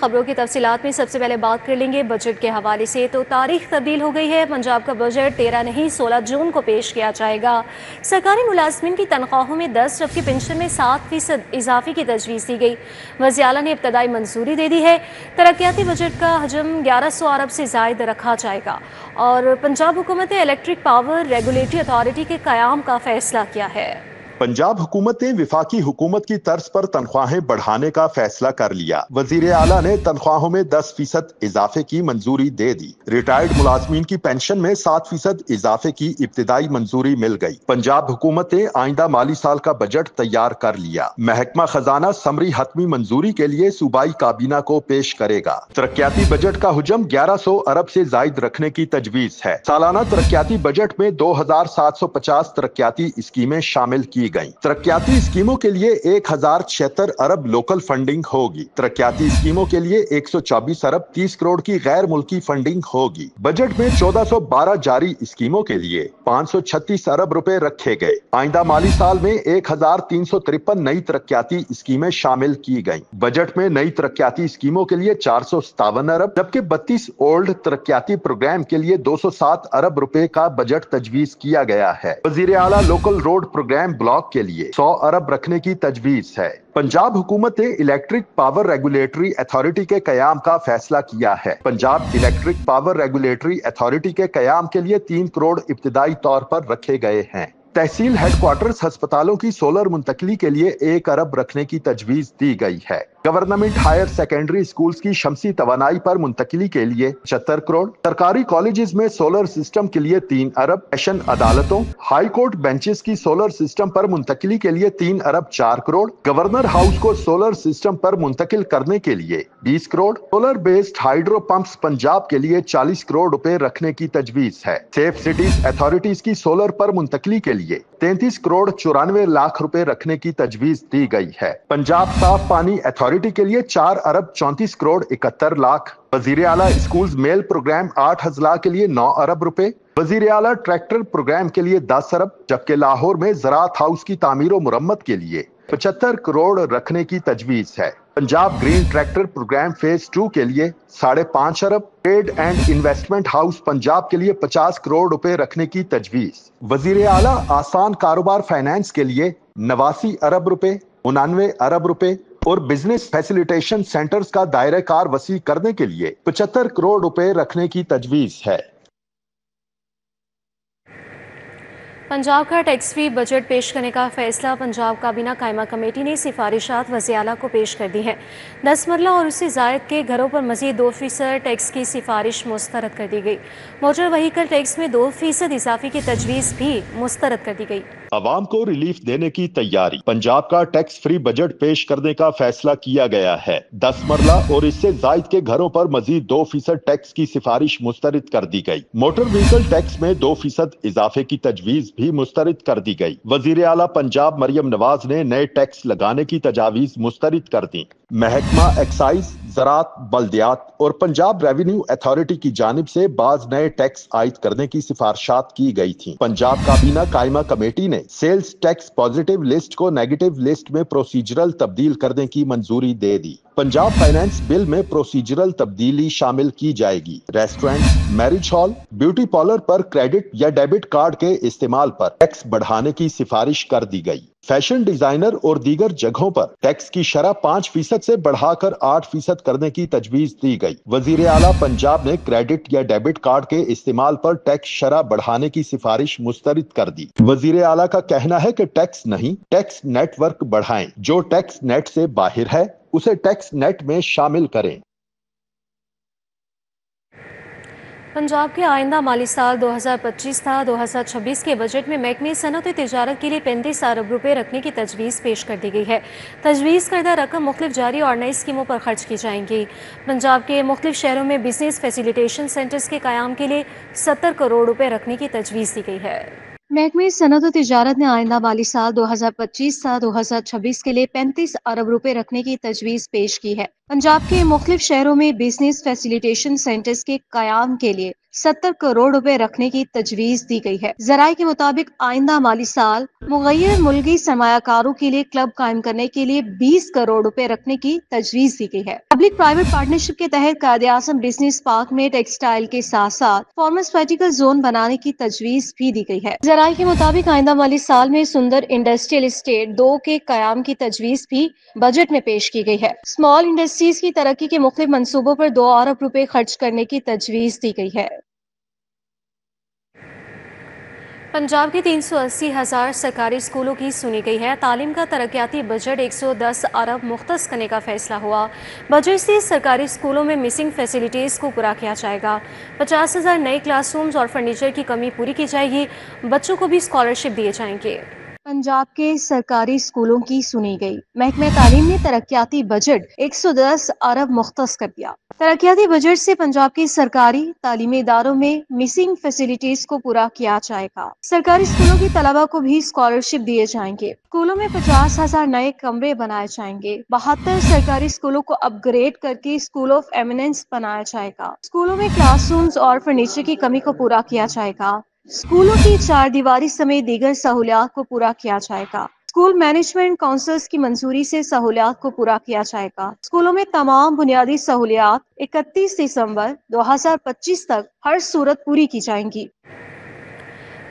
خبروں کی تفصیلات میں سب سے پہلے بات کر لیں گے بجٹ کے حوالے سے۔ تو تاریخ تبدیل ہو گئی ہے، پنجاب کا بجٹ 13 نہیں 16 جون کو پیش کیا جائے گا۔ سرکاری ملازمین کی تنخواہوں میں 10 جبکہ پنشن میں 7% اضافے کی تجویز دی گئی۔ وزیر اعلیٰ نے ابتدائی منظوری دے دی ہے۔ ترقیاتی بجٹ کا حجم 1100 ارب سے زائد رکھا جائے گا، اور پنجاب حکومت نے الیکٹرک پاور ریگولیٹری اتھارٹی کے قیام کا فیصلہ کیا ہے۔ پنجاب حکومت نے وفاقی حکومت کی طرز پر تنخواہیں بڑھانے کا فیصلہ کر لیا۔ وزیر اعلیٰ نے تنخواہوں میں 10% اضافے کی منظوری دے دی۔ ریٹائرڈ ملازمین کی پینشن میں 7% اضافے کی ابتدائی منظوری مل گئی۔ پنجاب حکومت نے آئندہ مالی سال کا بجٹ تیار کر لیا۔ محکمہ خزانہ سمری حتمی منظوری کے لیے صوبائی کابینہ کو پیش کرے گا۔ ترقیاتی بجٹ کا حجم 1100 ارب سے زائد رکھنے کی تجویز ہے۔ سالانہ ترقیاتی بجٹ میں 2750 ترقیاتی اسکیمیں شامل کی گئی۔ ترقیاتی اسکیموں کے لیے 1076 ارب لوکل فنڈنگ ہوگی۔ ترقیاتی اسکیموں کے لیے 124 ارب 30 کروڑ کی غیر ملکی فنڈنگ ہوگی۔ بجٹ میں 1412 جاری اسکیموں کے لیے 536 ارب روپے رکھے گئے۔ آئندہ مالی سال میں 1353 نئی ترقیاتی اسکیمیں شامل کی گئیں۔ بجٹ میں نئی ترقیاتی اسکیموں کے لیے 457 ارب جبکہ 32 اولڈ ترقیاتی پروگرام کے لیے 207 ارب روپے کا بجٹ تجویز کیا گیا ہے۔ وزیر اعلیٰ لوکل روڈ پروگرام بلاک کے لیے 100 ارب رکھنے کی تجویز ہے۔ پنجاب حکومت نے الیکٹرک پاور ریگولیٹری اتھارٹی کے قیام کا فیصلہ کیا ہے۔ Punjab electric power regulatory authority کے قیام کے لیے 3 کروڑ ابتدائی طور پر رکھے گئے ہیں۔ تحصیل ہیڈ کوارٹرز ہسپتالوں کی سولر منتقلی کے لیے 1 ارب رکھنے کی تجویز دی گئی ہے۔ گورنمنٹ ہائر سیکنڈری اسکولز کی شمسی توانائی پر منتقلی کے لیے 75 کروڑ، سرکاری کالجز میں سولر سسٹم کے لیے 3 ارب، سیشن عدالتوں، ہائی کورٹ بینچز کی سولر سسٹم پر منتقلی کے لیے 3 ارب 4 کروڑ، گورنر ہاؤس کو سولر سسٹم پر منتقل کرنے کے لیے 20 crore, solar based hydro pumps Punjab کے لیے 40 کروڑ روپے رکھنے کی تجویز ہے۔ سیف سٹیز اتھارٹیز کی سولر پر منتقلی کے لیے 33 کروڑ 94 لاکھ روپے رکھنے کی تجویز دی گئی ہے۔ پنجاب صاف پانی اتھارٹی کے لیے 4 ارب 34 کروڑ 71 لاکھ۔ وزیر اعلیٰ اسکولز میل پروگرام 8 اضلاع کے لیے 9 ارب روپے۔ وزیر اعلیٰ ٹریکٹر پروگرام کے لیے 10 ارب جبکہ لاہور میں زراعت ہاؤس کی تعمیر و مرمت کے لیے 75 کروڑ رکھنے کی تجویز ہے۔ Punjab green tractor programme phase 2 کے لیے 5.5 ارب، trade and investment house Punjab کے لیے 50 کروڑ روپے رکھنے کی تجویز۔ وزیر اعلیٰ آسان کاروبار فائنانس کے لیے 89 ارب روپے، 99 ارب روپے اور بزنس فیسیلیٹیشن سینٹرز کا دائرہ کار وسیع کرنے کے لیے 75 کروڑ روپے رکھنے کی تجویز ہے۔ پنجاب کا ٹیکس فری بجٹ پیش کرنے کا فیصلہ پنجاب کابینہ قائمہ کمیٹی نے سفارشات وزیر اعلیٰ کو پیش کر دی ہے۔ 10 مرلہ اور اس سے زائد کے گھروں پر مزید 2% ٹیکس کی سفارش مسترد کر دی گئی۔ موٹر وہیکل ٹیکس میں 2% اضافے کی تجویز بھی مسترد کر دی گئی۔ عوام کو ریلیف دینے کی تیاری، پنجاب کا ٹیکس فری بجٹ پیش کرنے کا فیصلہ کیا گیا ہے۔ 10 مرلہ اور اس سے زائد کے گھروں پر مزید 2% ٹیکس کی سفارش مسترد کر دی گئی۔ موٹر وہیکل ٹیکس میں 2% اضافے کی تجویز بھی مسترد کر دی گئی۔ وزیر اعلیٰ پنجاب مریم نواز نے نئے ٹیکس لگانے کی تجاویز مسترد کر دی۔ محکمہ ایکسائز، زراعت، بلدیات اور پنجاب ریونیو اتھارٹی کی جانب سے بعض نئے ٹیکس عائد کرنے کی سفارشات کی گئی تھیں۔ پنجاب کابینہ قائمہ کمیٹی نے سیلز ٹیکس پازیٹیو لسٹ کو نیگیٹو لسٹ میں پروسیجرل تبدیل کرنے کی منظوری دے دی۔ پنجاب فائنانس بل میں پروسیجرل تبدیلی شامل کی جائے گی۔ Restaurant, marriage hall, beauty parlour پر کریڈٹ یا ڈیبٹ کارڈ کے استعمال پر ٹیکس بڑھانے کی سفارش کر دی گئی۔ فیشن ڈیزائنر اور دیگر جگہوں پر ٹیکس کی شرح 5% سے بڑھا کر 8% کرنے کی تجویز دی گئی۔ وزیر اعلیٰ پنجاب نے کریڈٹ یا ڈیبٹ کارڈ کے استعمال پر ٹیکس شرح بڑھانے کی سفارش مسترد کر دی۔ وزیر اعلیٰ کا کہنا ہے کہ ٹیکس نہیں، ٹیکس نیٹ ورک بڑھائیں۔ جو ٹیکس نیٹ سے باہر ہے اسے ٹیکس نیٹ میں شامل کریں۔ پنجاب کے آئندہ مالی سال 2025 تا 2026 کے بجٹ میں محکمہ صنعت و تجارت کے لیے 35 ارب روپے رکھنے کی تجویز پیش کر دی گئی ہے۔ تجویز کردہ رقم مختلف جاری اور نئی اسکیموں پر خرچ کی جائیں گی۔ پنجاب کے مختلف شہروں میں بزنس فیسیلیٹیشن سینٹرز کے قیام کے لیے 70 کروڑ روپے رکھنے کی تجویز دی گئی ہے۔ محکمہ صنعت و تجارت نے آئندہ مالی سال 2025 تا 2026 کے لیے 35 ارب روپے رکھنے کی تجویز پیش کی ہے۔ पंजाब के मुख्तलिफ शहरों में बिजनेस फैसिलिटेशन सेंटर्स के कयाम के लिए 70 करोड़ रुपए रखने की तजवीज दी गई है। जराये के मुताबिक आइंदा माली साल मुगैर मुल्की सरमायाकारों के लिए क्लब कायम करने के लिए 20 करोड़ रुपए रखने की तजवीज दी गई है। पब्लिक प्राइवेट पार्टनरशिप के तहत कायद-ए-आज़म बिजनेस पार्क में टेक्सटाइल के साथ साथ फार्मास्यूटिकल जोन बनाने की तजवीज भी दी गई है। जराये के मुताबिक आइंदा माली साल में सुंदर इंडस्ट्रियल एस्टेट 2 के कयाम की तजवीज भी बजट में पेश की गई है। स्मॉल इंडस्ट्रीज की तरक्की के मुख्तलिफ मंसूबों पर 2 अरब रुपए खर्च करने की तजवीज दी गई है। पंजाब के 380,000 सरकारी स्कूलों की सुनी गई है। तालीम का तरक्याती बजट 110 अरब मुख्तस करने का फैसला हुआ। बजट से सरकारी स्कूलों में मिसिंग फैसिलिटीज़ को पूरा किया जाएगा। 50,000 नए क्लासरूम्स और फर्नीचर की कमी पूरी की जाएगी। बच्चों को भी स्कॉलरशिप दिए जाएंगे। पंजाब के सरकारी स्कूलों की सुनी गई। महकमे तालीम ने तरक्याती बजट 110 अरब मुख्तस कर दिया। तरक्याती बजट से पंजाब के सरकारी तालीमी इदारों में मिसिंग फैसिलिटीज को पूरा किया जाएगा। सरकारी स्कूलों की तलबा को भी स्कॉलरशिप दिए जाएंगे। स्कूलों में 50,000 नए कमरे बनाए जाएंगे। 72 सरकारी स्कूलों को अपग्रेड करके स्कूल ऑफ एमिनेंस बनाया जाएगा। स्कूलों में क्लासरूम्स और फर्नीचर की कमी को पूरा किया जाएगा। स्कूलों की 4 दीवारी समेत दीगर सहूलियात को पूरा किया जाएगा। स्कूल मैनेजमेंट काउंसिल्स की मंजूरी से सहूलियात को पूरा किया जाएगा। स्कूलों में तमाम बुनियादी सहूलियात 31 दिसंबर 2025 तक हर सूरत पूरी की जाएंगी।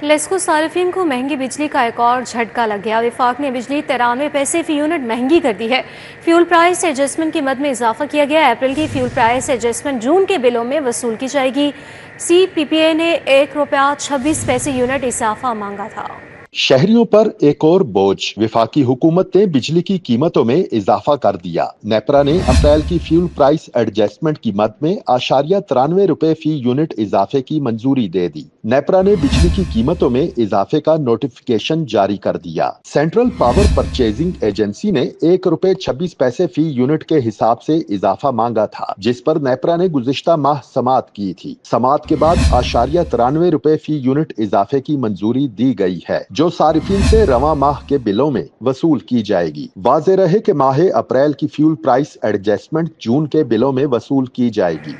लेस्को सारिफिन को महंगी बिजली का एक और झटका लग गया। विफाक ने बिजली 93 पैसे फी यूनिट महंगी कर दी है। फ्यूल प्राइस एडजस्टमेंट की मद में इजाफा किया गया। अप्रैल की फ्यूल प्राइस एडजस्टमेंट जून के बिलों में वसूल की जाएगी। CPPA ने ₹1.26 यूनिट इजाफा मांगा था। शहरियों पर एक और बोझ। विफाकी हुकूमत ने बिजली की कीमतों में इजाफा कर दिया। नेपरा ने अप्रैल की फ्यूल प्राइस एडजस्टमेंट की मद में ₹93 फी यूनिट इजाफे की मंजूरी दे दी। नेपरा ने बिजली की कीमतों में इजाफे का नोटिफिकेशन जारी कर दिया। सेंट्रल पावर परचेजिंग एजेंसी ने ₹1.26 फी यूनिट के हिसाब से इजाफा मांगा था, जिस पर नेपरा ने गुज़िश्ता माह समाअत की थी। समाअत के बाद ₹93 फी यूनिट इजाफे की मंजूरी दी गई है, जो सारिफिन से रवां माह के बिलों में वसूल की जाएगी। वाज़ेह रहे कि माह अप्रैल की फ्यूल प्राइस एडजस्टमेंट जून के बिलों में वसूल की जाएगी।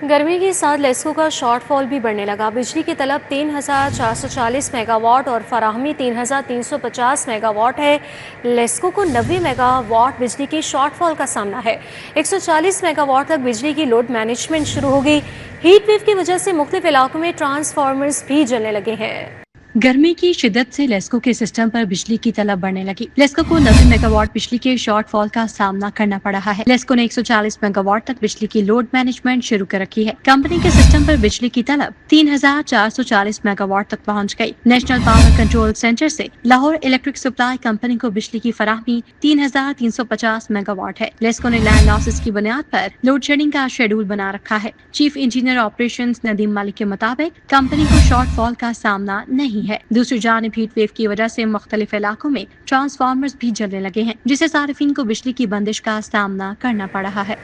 गर्मी के साथ लेस्को का शॉर्टफॉल भी बढ़ने लगा। बिजली की तलब 3,440 मेगावाट और फराहमी 3,350 मेगावाट है। लेस्को को 90 मेगावाट बिजली की शॉर्टफॉल का सामना है। 140 मेगावाट तक बिजली की लोड मैनेजमेंट शुरू हो गई। हीट वेव की वजह से मुख्तलिफ इलाकों में ट्रांसफार्मर्स भी जलने लगे हैं। गर्मी की शिद्दत से लेस्को के सिस्टम पर बिजली की तलब बढ़ने लगी। लेस्को को 90 मेगावाट बिजली के शॉर्टफॉल का सामना करना पड़ रहा है। लेस्को ने 140 मेगावाट तक बिजली की लोड मैनेजमेंट शुरू कर रखी है। कंपनी के सिस्टम पर बिजली की तलब 3,440 मेगावाट तक पहुंच गई। नेशनल पावर कंट्रोल सेंटर से लाहौर इलेक्ट्रिक सप्लाई कंपनी को बिजली की फराहमी 3,350 मेगावाट है। लेस्को ने लैंड लॉसेस की बुनियाद पर लोड शेडिंग का शेड्यूल बना रखा है। Chief engineer operation Nadeem Malik के मुताबिक कंपनी को शॉर्टफॉल का सामना नहीं है। दूसरी जानिब हीट वेव की वजह से मुख्तलिफ इलाकों में ट्रांसफार्मर्स भी जलने लगे हैं, जिससे सारिफिन को बिजली की बंदिश का सामना करना पड़ रहा है।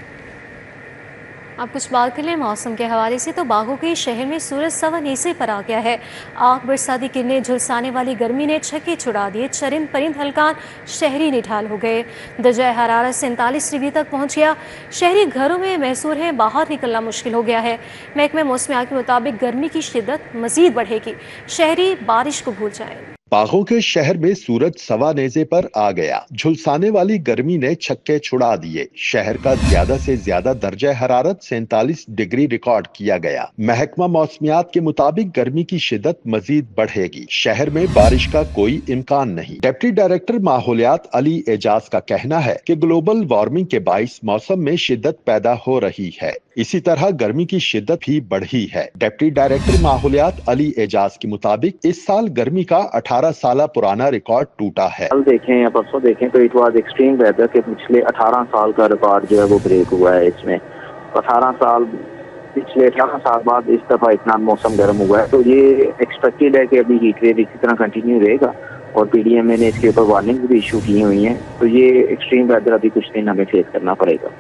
अब कुछ बात कर लें मौसम के हवाले से, तो बागों के शहर में सूरज सवा नीचे पर आ गया है। आग बरसाती किरणें झुलसाने वाली गर्मी ने छक्के छुड़ा दिए। चरिंद परिंद हल्कान शहरी निढाल हो गए। दर्जा हरारत 47 डिग्री तक पहुंच गया। शहरी घरों में महसूर है, बाहर निकलना मुश्किल हो गया है। महकमे मौसमियात के मुताबिक गर्मी की शिद्दत मजीद बढ़ेगी। शहरी बारिश को भूल जाएं। बागों के शहर में सूरज सवा नेज़े पर आ गया। झुलसाने वाली गर्मी ने छक्के छुड़ा दिए। शहर का ज्यादा से ज्यादा दर्जा हरारत 47 डिग्री रिकॉर्ड किया गया। महकमा मौसमियात के मुताबिक गर्मी की शिद्दत मजीद बढ़ेगी। शहर में बारिश का कोई इम्कान नहीं। डिप्टी डायरेक्टर माहौलियात अली एजाज का कहना है कि ग्लोबल वार्मिंग के बाइस मौसम में शिद्दत पैदा हो रही है। इसी तरह गर्मी की शिद्दत भी बढ़ी है। डिप्टी डायरेक्टर माहौलियात अली एजाज के मुताबिक इस साल गर्मी का 18 साल पुराना रिकॉर्ड टूटा है। कल देखें या परसों देखें तो इट वाज एक्सट्रीम वेदर के पिछले 18 साल का रिकॉर्ड जो है वो ब्रेक हुआ है। इसमें 18 साल पिछले 18 साल बाद इस दफा इतना मौसम गर्म हुआ है, तो ये एक्सपेक्टेड है कि अभी हीट वेव इसी तरह कंटिन्यू रहेगा और PDMA ने इसके ऊपर वार्निंग भी इशू की हुई है। तो ये एक्सट्रीम वेदर अभी कुछ दिन हमें फेस करना पड़ेगा।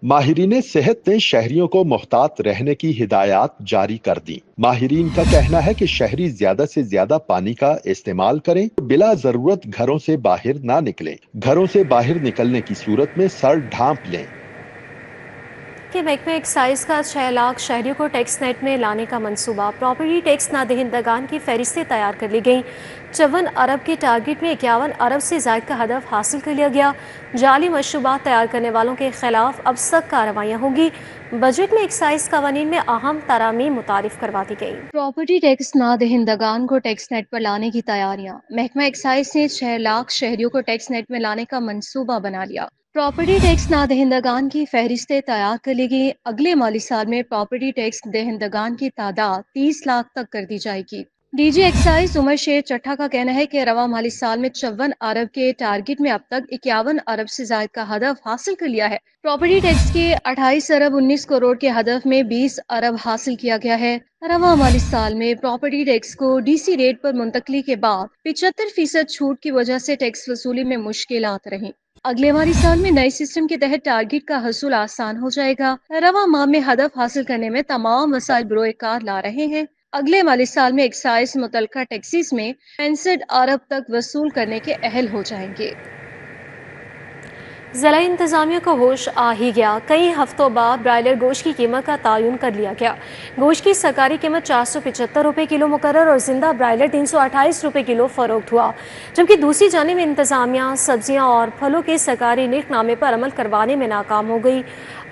माहिरीन सेहत ने शहरियों को मोहतात रहने की हिदायत जारी कर दी। माहिरीन का कहना है कि शहरी ज्यादा से ज्यादा पानी का इस्तेमाल करें, बिला जरूरत घरों से बाहर ना निकलें। घरों से बाहर निकलने की सूरत में सर ढांप लें। कि महकमा एक्साइज का 6 लाख शहरियों को टैक्स नेट में लाने का मंसूबा। प्रॉपर्टी टैक्स नादहिंदगान की फहरिस्तें तैयार कर ली गई। 54 अरब के टारगेट में 51 अरब से ज़ायद का हदफ हासिल कर लिया गया। जाली मशरूबात तैयार करने वालों के खिलाफ अब सख्त कार्रवाइयाँ होंगी। बजट में एक्साइज कवानीन में अहम तरामीम मुतारिफ करवा दी गई। प्रॉपर्टी टैक्स नादहिंदगान को टैक्स नेट पर लाने की तैयारियाँ। महकमा एक्साइज ने 6 लाख शहरियों को टैक्स नेट में लाने का मंसूबा बना लिया। प्रॉपर्टी टैक्स नादहिंदगान की फहरिस्तें तैयार कर ली गई। अगले माली साल में प्रॉपर्टी टैक्स दहिंदगान की तादाद 30 लाख तक कर दी जाएगी। डीजी एक्साइज उमर शेर चट्ठा का कहना है कि रवा माली साल में 54 अरब के टारगेट में अब तक 51 अरब से ज्यादा का हदफ हासिल कर लिया है। प्रॉपर्टी टैक्स के 28 अरब 19 करोड़ के हदफ में 20 अरब हासिल किया गया है। रवा माली साल में प्रॉपर्टी टैक्स को डीसी रेट पर मुंतकली के बाद 75% छूट की वजह से टैक्स वसूली में मुश्किलात रही। अगले माली साल में नए सिस्टम के तहत टारगेट का हसूल आसान हो जाएगा। रवा माह में हदफ हासिल करने में तमाम वसाइल बरोकार ला रहे हैं। अगले माली साल में एक्साइज मुतलका टैक्सीज में 65 अरब तक वसूल करने के अहल हो जाएंगे। ज़िला इंतज़ामिया को होश आ ही गया। कई हफ्तों बाद ब्रायलर गोश्त की कीमत का तयन कर लिया गया। गोश्त की सरकारी कीमत 475 रुपये किलो मुकर्रर और जिंदा ब्रायलर 328 रुपये किलो फरोख्त हुआ। जबकि दूसरी जानिब इंतज़ामिया सब्जियां और फलों के सरकारी निर्खनामे पर अमल करवाने में नाकाम हो गई।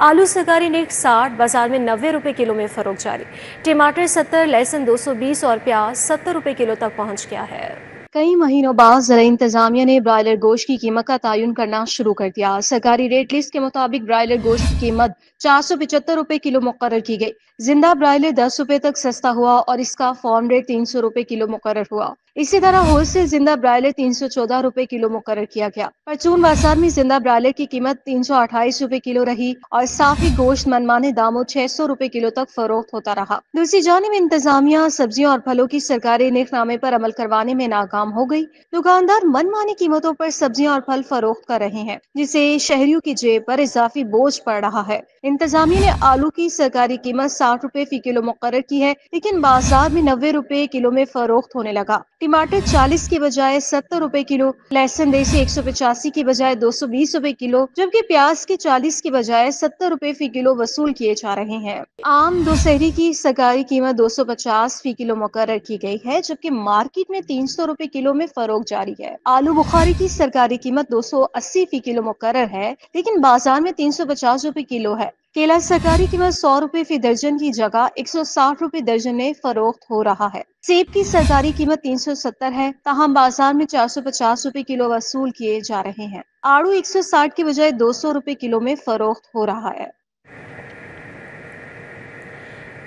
आलू सरकारी निर्ख 60, बाजार में 90 रुपये किलो में फरोख्त जारी। टमाटर 70, लहसुन 220 और प्याज 70 रुपये किलो तक पहुँच गया है। कई महीनों बाद ज़िला इंतज़ामिया ने ब्रायलर गोश्त की कीमत का तयन करना शुरू कर दिया। सरकारी रेट लिस्ट के मुताबिक ब्रायलर गोश्त की कीमत 475 रुपये किलो मुकर्रर की गई। जिंदा ब्रायलर 10 रुपये तक सस्ता हुआ और इसका फॉर्म रेट 300 रुपये किलो मुकर्रर हुआ। इसी तरह होलसेल जिंदा ब्रायलर 314 रुपये किलो मुकर्रर किया गया। परचून बाजार में जिंदा ब्रायलर की कीमत 328 रुपये किलो रही और साफी गोश्त मनमाने दामों 600 रुपये किलो तक फरोख्त होता रहा। दूसरी जानिब इंतजामिया सब्जियों और फलों की सरकारी निर्खनामे पर अमल करवाने में नाकाम हो गई। दुकानदार मनमानी कीमतों पर सब्जियां और फल फरोख्त कर रहे हैं, जिससे शहरियों की जेब पर इजाफी बोझ पड़ रहा है। इंतजामिया ने आलू की सरकारी कीमत 60 रुपये फी किलो मुकर्रर की है, लेकिन बाजार में 90 रुपये किलो में फरोख्त होने लगा। टमाटर 40 की बजाय 70 रुपए किलो, लहसुन देसी 185 की बजाय 220 रुपए किलो, जबकि प्याज के 40 की बजाय 70 रुपए फी किलो वसूल किए जा रहे हैं। आम दोशहरी की सरकारी कीमत 250 फी किलो मुकर्रर की गई है, जबकि मार्केट में 300 रुपए किलो में फरोख्त जारी है। आलू बुखारी की सरकारी कीमत 280 फी किलो मुकर्रर है, लेकिन बाजार में 350 रुपए किलो है। केला सरकारी कीमत 100 रुपए फी दर्जन की जगह 160 रुपए दर्जन में फरोख्त हो रहा है। सेब की सरकारी कीमत 370 है, ताहम बाजार में 450 रुपए किलो वसूल किए जा रहे हैं। आड़ू 160 की बजाय 200 रुपए किलो में फरोख्त हो रहा है।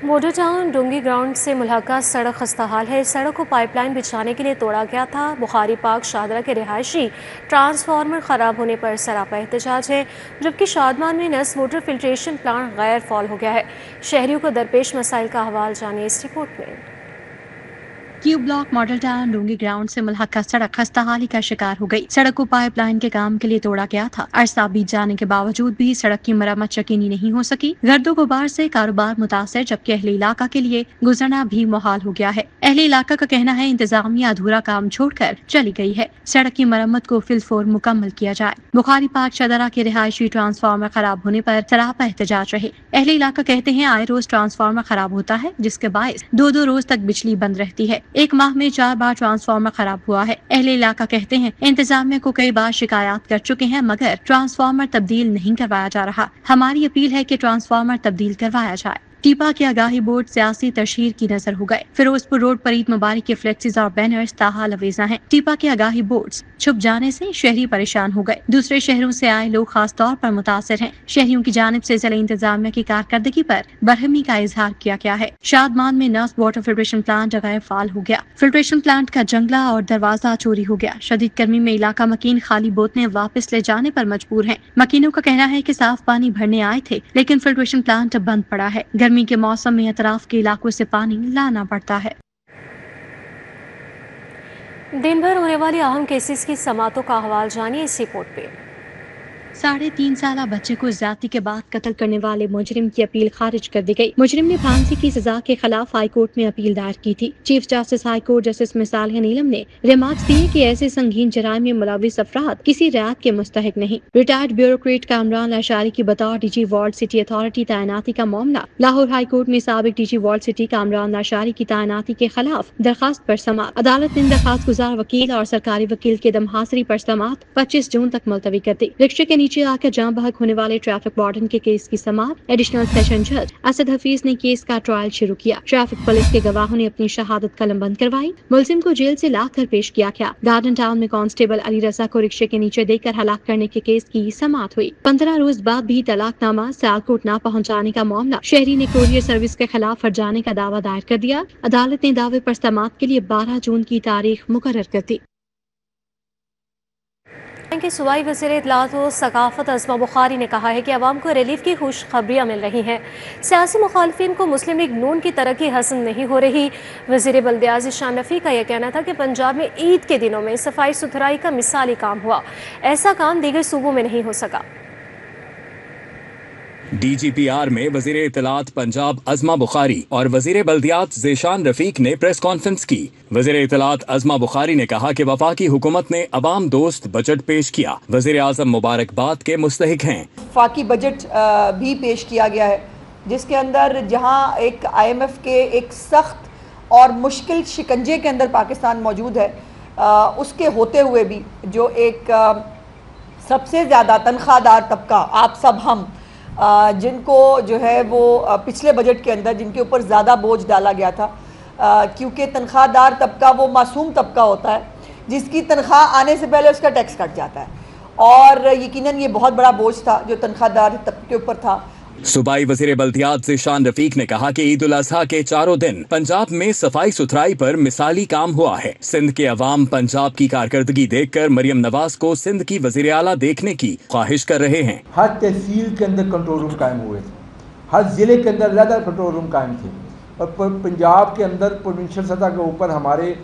बॉर्डर टाउन डोंगी ग्राउंड से मुल्हका सड़क खस्ताहाल है। सड़क को पाइपलाइन बिछाने के लिए तोड़ा गया था। बुखारी पार्क शादरा के रिहायशी ट्रांसफार्मर खराब होने पर सरापा एहतजाज है, जबकि शादमान में नस वाटर फिल्ट्रेशन प्लांट गैर फॉल हो गया है। शहरियों को दरपेश मसाइल का हवाल जानिए इस रिपोर्ट में। क्यू ब्लॉक मॉडल टाउन डोंगी ग्राउंड से मुल्हका सड़क खस्ताहाली का शिकार हो गई। सड़क को पाइपलाइन के काम के लिए तोड़ा गया था। अरसा बीत जाने के बावजूद भी सड़क की मरम्मत यकीनी नहीं हो सकी। गर्दो गुबार से कारोबार मुतासर, जबकि अहले इलाका के लिए गुजरना भी मुहाल हो गया है। अहले इलाका का कहना है इंतजामिया अधूरा काम छोड़कर चली गई है। सड़क की मरम्मत को फिलफोर मुकम्मल किया जाए। बुखारी पार्क शादरा के रिहायशी ट्रांसफार्मर खराब होने पर सरापा एहतजाज रहे। अहले इलाका कहते हैं आए रोज ट्रांसफार्मर खराब होता है, जिसके बायस 2-2 रोज तक बिजली बंद रहती है। एक माह में 4 बार ट्रांसफार्मर खराब हुआ है। अहले इलाका कहते हैं इंतजामिया को कई बार शिकायत कर चुके हैं, मगर ट्रांसफार्मर तब्दील नहीं करवाया जा रहा। हमारी अपील है कि ट्रांसफार्मर तब्दील करवाया जाए। टीपा के आगाही बोर्ड सियासी तशहीर की नजर हो गए। फिरोजपुर रोड पर ईद मुबारक के फ्लेक्सीज और बैनर्स ताहाल अवेजा हैं। टीपा के आगाही बोर्ड्स छुप जाने से शहरी परेशान हो गए। दूसरे शहरों से आए लोग खास तौर पर मुतासर हैं। शहरियों की जानिब से जिला इंतजामिया की कारकर्दगी पर बरहमी का इजहार किया गया है। शादमान में नस वाटर फिल्ट्रेशन प्लांट गैर फाल हो गया। फिल्ट्रेशन प्लांट का जंगला और दरवाजा चोरी हो गया। शदीद गर्मी में इलाका मकीन खाली बोतलें वापस ले जाने पर मजबूर हैं। मकीनों का कहना है कि साफ पानी भरने आए थे, लेकिन फिल्ट्रेशन प्लांट बंद पड़ा है। गर्मी के मौसम में अतराफ के इलाकों से पानी लाना पड़ता है। दिन भर होने वाली अहम केसेस की समातों का हवाल जानिए इस रिपोर्ट पे। 3.5 साल बच्चे को ज्यादती के बाद कत्ल करने वाले मुजरिम की अपील खारिज कर दी गई। मुजरिम ने फांसी की सजा के खिलाफ हाई कोर्ट में अपील दायर की थी। Chief justice high court justice मिसाल नीलम ने रिमार्क्स दिए कि ऐसे संगीन जराइम में मुलविस अफराद किसी रियायत के मुस्तहिक नहीं। रिटायर्ड ब्यूरोक्रेट कामरान लाशारी की बतौर डीजी वार्ड सिटी अथॉरिटी तैनाती का मामला लाहौर हाई कोर्ट में साबिक DG ward city Kamran Lashari की तैनाती के खिलाफ दरखास्त पर समाअत। अदालत ने दरखास्त गुजार वकील और सरकारी वकील के दम हाजिरी पर समाअत 25 जून तक मुलतवी कर दी। रिक्शे के नीचे आकर जाम बहक होने वाले ट्रैफिक वार्डन के केस की समाअत। एडिशनल सेशन जज असद हफीज ने केस का ट्रायल शुरू किया। ट्रैफिक पुलिस के गवाहों ने अपनी शहादत कलम बंद करवाई। मुलजिम को जेल से लाकर पेश किया गया। गार्डन टाउन में कांस्टेबल अली रजा को रिक्शे के नीचे देकर हलाक करने के केस की समाअत हुई। 15 रोज बाद भी तलाकनामा सियालकोट न पहुंचाने का मामला। शहरी ने कोरियर सर्विस के खिलाफ फर्जाने का दावा दायर कर दिया। अदालत ने दावे पर समाअत के लिए 12 जून की तारीख मुकर्रर कर दी। के सूबाई वज़ीर इत्तलात व सकाफ़त अज़मा बुखारी ने कहा है कि अवाम को रिलीफ की खुशखबरियाँ मिल रही हैं। सियासी मुखालिफिन को मुस्लिम लीग नून की तरक्की हसन नहीं हो रही। वज़ीर बल्दियात ज़ीशान रफ़ीक का यह कहना था कि पंजाब में ईद के दिनों में सफाई सुथराई का मिसाली काम हुआ। ऐसा काम दीगर सूबों में नहीं हो सका। DGPR में वज़ीर इत्तलात पंजाब अज़मा बुखारी और वज़ीर बल्दियात ज़ीशान रफ़ीक ने प्रेस कॉन्फ्रेंस की। वज़ीर इत्तलात अज़मा बुखारी ने कहा कि वफाकी हुकूमत ने अवाम दोस्त बजट पेश किया। वज़ीर आज़म मुबारकबाद के मुस्तहिक हैं। वफाकी बजट भी पेश किया गया है, जिसके अंदर जहां एक IMF के एक सख्त और मुश्किल शिकंजे के अंदर पाकिस्तान मौजूद है, उसके होते हुए भी जो एक सबसे ज़्यादा तनख्वाहदार तबका आप सब हम जिनको जो है वो पिछले बजट के अंदर जिनके ऊपर ज़्यादा बोझ डाला गया था, क्योंकि तनख्वाहदार तबका वो मासूम तबका होता है जिसकी तनख्वाह आने से पहले उसका टैक्स कट जाता है, और यकीनन ये बहुत बड़ा बोझ था जो तनख्वाहदार तबके के ऊपर था। सूबाई वज़ीर बल्दियात ज़ीशान रफ़ीक ने कहा कि ईद उल अज़हा के चारों दिन पंजाब में सफाई सुथराई पर मिसाली काम हुआ है। सिंध के अवाम पंजाब की कारकर्दगी देखकर मरियम नवाज को सिंध की वज़ीर आला देखने की ख्वाहिश कर रहे हैं। हर तहसील के अंदर कंट्रोल रूम कायम हुए थे, हर ज़िले के अंदर ज़्यादा कंट्रोल रूम कायम थे, और पंजाब के अंदर प्रोविंशियल सतह के ऊपर हमारे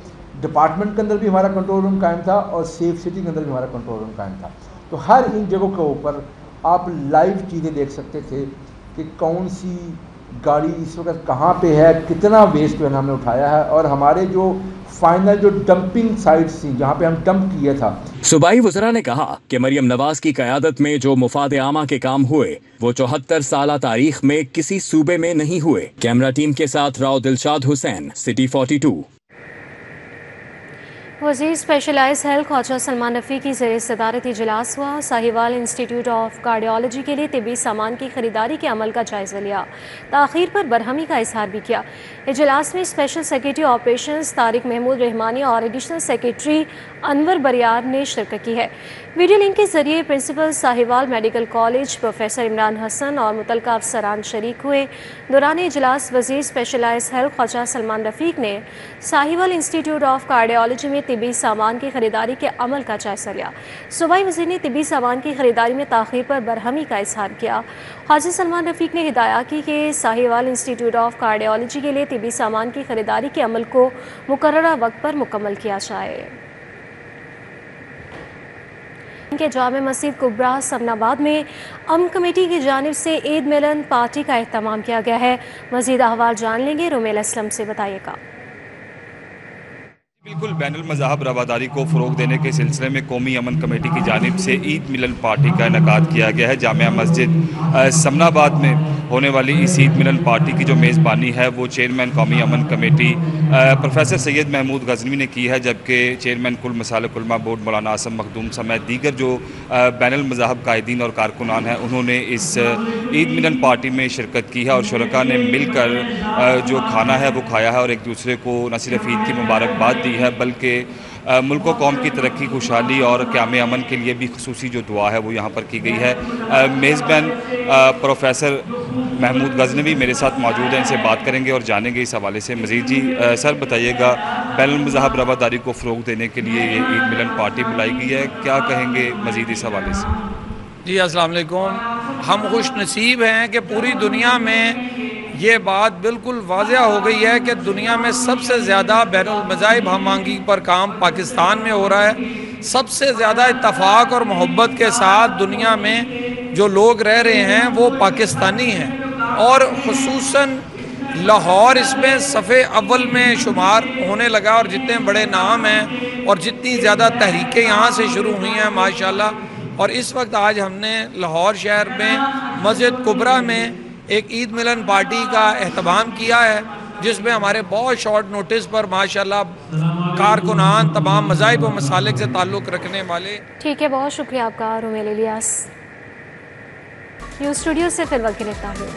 डिपार्टमेंट के अंदर भी हमारा कंट्रोल रूम कायम था और सेफ सिटी के अंदर भी हमारा कंट्रोल रूम कायम था। तो हर इन जगहों के ऊपर आप लाइव चीज़ें देख सकते थे कि कौन सी गाड़ी इस वक्त कहाँ पे है, कितना वेस्ट जो है हमने उठाया है, और हमारे जो फाइनल जो डंपिंग साइट्स थी जहाँ पे हम डंप किया था। सूबाई वज़रा ने कहा कि मरियम नवाज की क़यादत में जो मुफाद आमा के काम हुए वो 74 साल तारीख में किसी सूबे में नहीं हुए। कैमरा टीम के साथ राव दिलशाद हुसैन, सिटी 42। वज़ीर स्पेशलाइज हेल्थ ख्वाजा सलमान रफ़ी की ज़ेर सदारत इजलास हुआ। साहिवाल इंस्टीट्यूट ऑफ कार्डियोलॉजी के लिए तिब्बी सामान की खरीदारी के अमल का जायज़ा लिया। ताख़ीर पर बरहमी का इज़हार भी किया। इजलास में special secretary operations Tariq Mahmood Rehmani और एडिशनल सेक्रेटरी अनवर बरियार ने शिरकत की है। वीडियो लिंक के जरिए principal Sahiwal medical college professor Imran Hasan और मुतलका अफसरान शरीक हुए। दौरान इजलास वज़ीर स्पेशलाइज हेल्थ ख्वाजा सलमान रफ़ीक ने साहिवाल इंस्टीट्यूट ऑफ कार्डियोलॉजी में तिब्बी सामान की खरीदारी के अमल का जायज़ा लिया। सूबाई वज़ीर ने तिब्बी सामान की खरीदारी में ताख़ीर पर बरहमी का इज़हार किया। ख्वाजा सलमान रफ़ीक ने हिदायत की कि साहिवाल इंस्टीट्यूट ऑफ कार्डियोलॉजी के लिए तिब्बी सामान की खरीदारी के अमल को मुकर्ररा वक्त पर मुकम्मल किया जाए। के जामे मस्जिद कुबरा समनाबाद में अमन कमेटी की जानिब से ईद मिलन पार्टी का एहतमाम किया गया है। मज़ीद अहवाल जान लेंगे, रुमेल असलम से बताइएगा। बिल्कुल, बैनुल मज़ाहब रवादारी को फ़रोग़ देने के सिलसिले में कौमी अमन कमेटी की जानिब से ईद मिलन पार्टी का इनेकाद किया गया है। जामिया मस्जिद समनाबाद में होने वाली इस ईद मिलन पार्टी की जो मेज़बानी है वो चेयरमैन कौमी अमन कमेटी प्रोफेसर सैयद महमूद गज़नवी ने की है, जबकि चेयरमैन कुल मसालिक उलमा बोर्ड मौलाना आसम मखदूम समेत दीगर जो बैनुल मज़ाहब कायदीन और कारकुनान हैं उन्होंने इस ईद मिलन पार्टी में शिरकत की है और शुरका ने मिलकर जो खाना है वो खाया है और एक दूसरे को न सिर्फ ईद की मुबारकबाद दी है बल्कि मुल्क व कौम की तरक्की, खुशहाली और क़याम अमन के लिए भी खुसूसी जो दुआ है वो यहाँ पर की गई है। मेज़बान प्रोफेसर महमूद गज़नवी मेरे साथ मौजूद हैं, इनसे बात करेंगे और जानेंगे इस हवाले से मज़ीद। जी सर बताइएगा, बैनुल मज़ाहब रवादारी को फ़रोग़ देने के लिए ये ईद मिलन पार्टी बुलाई गई है, क्या कहेंगे मज़ीद इस हवाले से? जी अस्सलाम वालेकुम। हम खुश नसीब हैं कि पूरी दुनिया में ये बात बिल्कुल वाज़ेह हो गई है कि दुनिया में सबसे ज़्यादा बैनुल मज़ाहिब हम आहंगी पर काम पाकिस्तान में हो रहा है। سب سے زیادہ اتفاق اور محبت کے ساتھ دنیا میں جو لوگ رہ رہے ہیں وہ پاکستانی ہیں، اور خصوصاً لاہور اس میں صفحے اول میں شمار ہونے لگا، اور جتنے بڑے نام ہیں اور جتنی زیادہ تحریکیں یہاں سے شروع ہوئی ہیں ماشاءاللہ. اور اس وقت آج ہم نے لاہور شہر میں مسجد کبریٰ میں ایک عید ملن پارٹی کا اہتمام کیا ہے، جس میں ہمارے بہت شارٹ نوٹس پر ماشاءاللہ کارکنان تمام مذاہب و مسالک سے تعلق رکھنے والے. ٹھیک ہے، بہت شکریہ آپ کا رومیل الیاس. نیوز اسٹوڈیو سے فی الوقت اتنا ہی.